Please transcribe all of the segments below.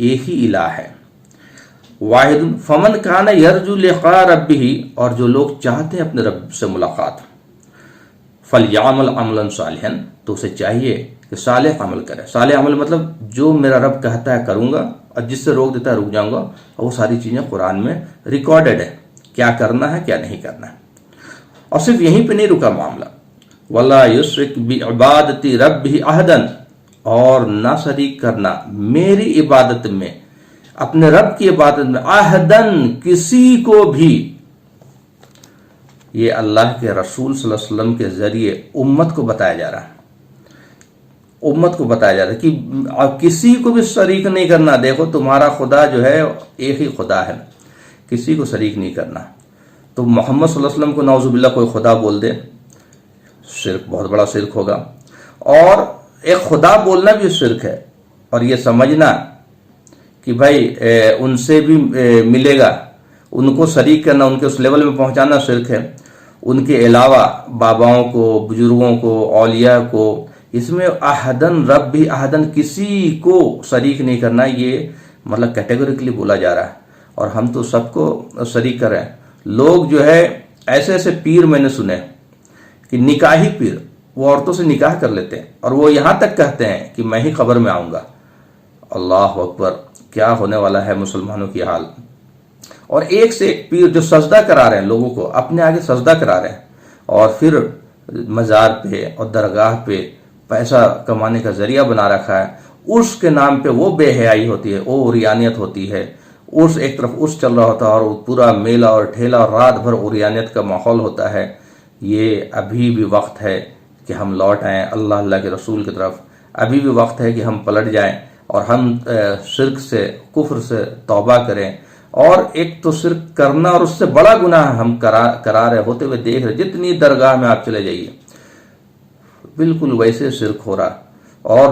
ایک ہی الہ ہے، واحد فمن کان یرجو لقاء ربہ، اور جو لوگ چاہتے ہیں اپنے رب سے ملاقات، فلیعمل عملا صالحا، تو اسے چاہیے کہ صالح عمل کرے۔ صالح عمل مطلب جو میرا رب کہتا ہے کروں گا، اور جس سے روک دیتا ہے رک جاؤں گا، اور وہ ساری چیزیں قرآن میں ریکارڈڈ ہے، کیا کرنا ہے کیا نہیں کرنا ہے۔ اور صرف یہیں پہ نہیں رکا معاملہ، وَلَا يُشْرِكْ بِعِبَادَتِ رَبِّهِ أَحَدًا، اور نہ شریک کرنا میری عبادت میں، اپنے رب کی عبادت میں، احدن کسی کو بھی۔ یہ اللہ کے رسول صلی اللہ علیہ وسلم کے ذریعے امت کو بتایا جا رہا ہے، امت کو بتایا جا رہا ہے کہ کسی کو بھی شریک نہیں کرنا۔ دیکھو تمہارا خدا جو ہے ایک ہی خدا ہے، کسی کو شریک نہیں کرنا۔ تو محمد صلی اللہ علیہ وسلم کو نعوذ باللہ کوئی خدا بول دے، شرک، بہت بڑا شرک ہوگا۔ اور ایک خدا بولنا بھی شرک ہے، اور یہ سمجھنا کہ بھائی ان سے بھی ملے گا، ان کو شریک کرنا، ان کے اس لیول میں پہنچانا شرک ہے۔ ان کے علاوہ باباؤں کو، بزرگوں کو، اولیاء کو، اس میں احدن، رب بھی احدن، کسی کو شریک نہیں کرنا، یہ مطلب کیٹیگوریکلی بولا جا رہا ہے، اور ہم تو سب کو شریک کر رہے ہیں۔ لوگ جو ہے ایسے ایسے پیر میں نے سنے کہ نکاحی پیر، وہ عورتوں سے نکاح کر لیتے ہیں، اور وہ یہاں تک کہتے ہیں کہ میں ہی قبر میں آؤں گا۔ اللہ اکبر، کیا ہونے والا ہے مسلمانوں کی حال۔ اور ایک سے ایک پیر جو سجدہ کرا رہے ہیں لوگوں کو، اپنے آگے سجدہ کرا رہے ہیں، اور پھر مزار پہ اور درگاہ پہ پیسہ کمانے کا ذریعہ بنا رکھا ہے۔ عرس کے نام پہ وہ بے حیائی ہوتی ہے، وہ عریانیت ہوتی ہے۔ عرس ایک طرف عرس چل رہا ہوتا ہے، اور پورا میلہ اور ٹھیلا اور رات بھر عریانیت کا ماحول ہوتا ہے۔ یہ ابھی بھی وقت ہے کہ ہم لوٹ آئیں اللہ کے رسول کی طرف، ابھی بھی وقت ہے کہ ہم پلٹ جائیں اور ہم شرک سے، کفر سے توبہ کریں۔ اور ایک تو شرک کرنا، اور اس سے بڑا گناہ ہم کرا رہے ہوتے ہوئے دیکھ رہے، جتنی درگاہ میں آپ چلے جائیے بالکل ویسے شرک ہو رہا، اور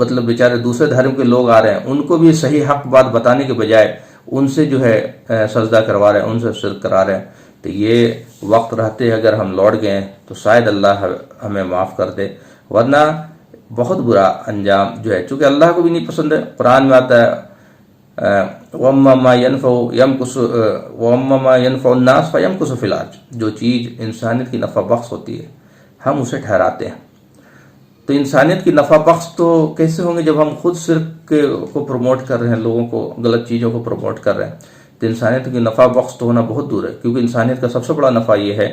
مطلب بیچارے دوسرے دھرم کے لوگ آ رہے ہیں، ان کو بھی صحیح حق بات بتانے کے بجائے ان سے جو ہے سجدہ کروا رہے ہیں، ان سے شرک کرا رہے ہیں۔ تو یہ وقت رہتے اگر ہم لوٹ گئے تو شاید اللہ ہمیں معاف کر دے، ورنہ بہت برا انجام جو ہے، چونکہ اللہ کو بھی نہیں پسند ہے۔ قرآن میں آتا ہے وَأَمَّا مَا يَنْفَعُ النَّاسَ فَيَمْكُثُ فِي الْأَرْضِ، جو چیز انسانیت کی نفع بخش ہوتی ہے ہم اسے ٹھہراتے ہیں۔ تو انسانیت کی نفع بخش تو کیسے ہوں گے جب ہم خود شرک کو پروموٹ کر رہے ہیں، لوگوں کو غلط چیزوں کو پروموٹ کر رہے ہیں۔ تو انسانیت کی نفع بخش تو ہونا بہت دور ہے، کیونکہ انسانیت کا سب سے بڑا نفع یہ ہے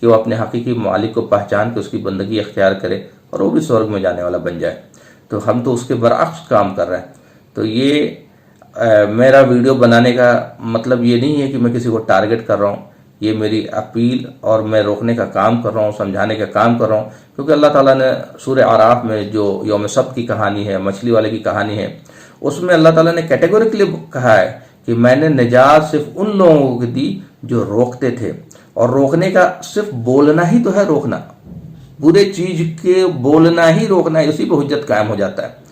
کہ وہ اپنے حقیقی مالک کو پہچان کے اس کی بندگی اختیار کرے، اور وہ بھی سورگ میں جانے والا بن جائے۔ تو ہم تو اس کے برعکس کام کر رہے ہیں۔ تو یہ میرا ویڈیو بنانے کا مطلب یہ نہیں ہے کہ میں کسی کو ٹارگٹ کر رہا ہوں، یہ میری اپیل اور میں روکنے کا کام کر رہا ہوں، سمجھانے کا کام کر رہا ہوں، کیونکہ اللہ تعالیٰ نے سورہ اعراف میں جو یوم سبت کی کہانی ہے، مچھلی والے کی کہانی ہے، اس میں اللہ تعالیٰ نے کیٹیگوریکلی کہا ہے کہ میں نے نجات صرف ان لوگوں کو دی جو روکتے تھے، اور روکنے کا صرف بولنا ہی تو ہے روکنا، برے چیز کے بولنا ہی روکنا ہے، اسی پہ حجت قائم ہو جاتا ہے۔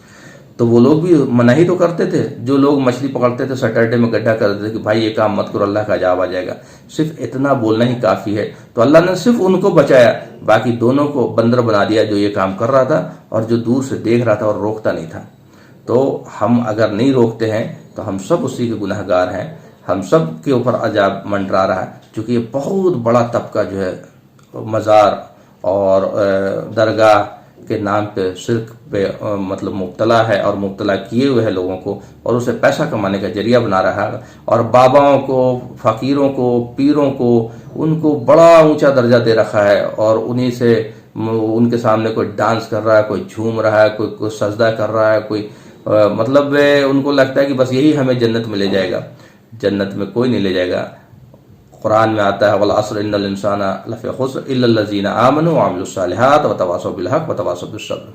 تو وہ لوگ بھی منع ہی تو کرتے تھے، جو لوگ مچھلی پکڑتے تھے سیٹرڈے میں گڈھا کرتے تھے کہ بھائی یہ کام مت کرو، اللہ کا عذاب آ جائے گا، صرف اتنا بولنا ہی کافی ہے۔ تو اللہ نے صرف ان کو بچایا، باقی دونوں کو بندر بنا دیا، جو یہ کام کر رہا تھا اور جو دور سے دیکھ رہا تھا اور روکتا نہیں تھا۔ تو ہم اگر نہیں روکتے ہیں تو ہم سب اسی کے گناہ گار ہیں، ہم سب کے اوپر عذاب منڈرا رہا ہے، چونکہ یہ بہت بڑا طبقہ جو ہے مزار اور درگاہ کے نام پہ شرک پہ مطلب مبتلا ہے، اور مبتلا کیے ہوئے ہے لوگوں کو، اور اسے پیسہ کمانے کا ذریعہ بنا رہا ہے، اور باباؤں کو، فقیروں کو، پیروں کو، ان کو بڑا اونچا درجہ دے رکھا ہے، اور انہی سے ان کے سامنے کوئی ڈانس کر رہا ہے، کوئی جھوم رہا ہے، کوئی سجدہ کر رہا ہے، کوئی مطلب ان کو لگتا ہے کہ بس یہی ہمیں جنت میں لے جائے گا۔ جنت میں کوئی نہیں لے جائے گا۔ قرآن میں آتا ہے وَالْعَصْرِ إِنَّ الْإِنسَانَ لَفِي خُسْرٍ إِلَّا الَّذِينَ آمَنُوا وَعَمِلُوا الصَّالِحَاتِ وَتَوَاصَوْا بِالْحَقِّ وَتَوَاصَوْا بِالصَّبْرِ۔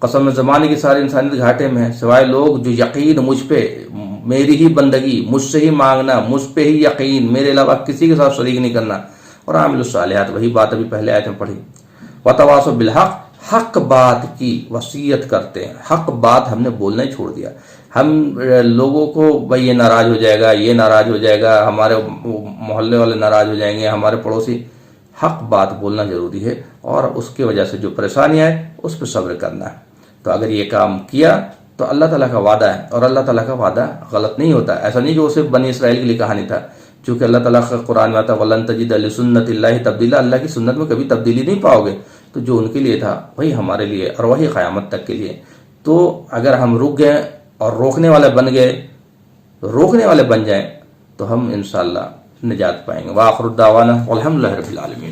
قسم زمانے کی ساری انسانیت گھاٹے میں ہے، سوائے لوگ جو یقین مجھ پہ، میری ہی بندگی، مجھ سے ہی مانگنا، مجھ پہ ہی یقین، میرے علاوہ کسی کے ساتھ شریک نہیں کرنا، اور عامل الصالحات، وہی بات ابھی پہلے آیت میں پڑھی، وتواصوا بالحق، حق بات کی وصیت کرتے ہیں۔ حق بات ہم نے بولنا ہی چھوڑ دیا۔ ہم لوگوں کو بھائی یہ ناراض ہو جائے گا، یہ ناراض ہو جائے گا، ہمارے محلے والے ناراض ہو جائیں گے، ہمارے پڑوسی، حق بات بولنا ضروری ہے، اور اس کی وجہ سے جو پریشانی آئے اس پہ صبر کرنا ہے۔ تو اگر یہ کام کیا تو اللہ تعالیٰ کا وعدہ ہے، اور اللہ تعالیٰ کا وعدہ غلط نہیں ہوتا. ایسا نہیں کہ وہ صرف بنی اسرائیل کے لیے کہانی تھا، چونکہ اللہ تعالیٰ کا قرآن میں آتا وَلَن تَجِدَ لِسُنَّتِ اللَّهِ تَبْدِيلًا، اللہ کی سنت میں کبھی تبدیلی نہیں پاؤ گے. تو جو ان کے لیے تھا وہی ہمارے لیے، اور وہی قیامت تک کے لیے. تو اگر ہم رک گئے اور روکنے والے بن گئے، روکنے والے بن جائیں، تو ہم انشاءاللہ نجات پائیں گے. وآخر الدعوانا والحمد للہ رب العالمین.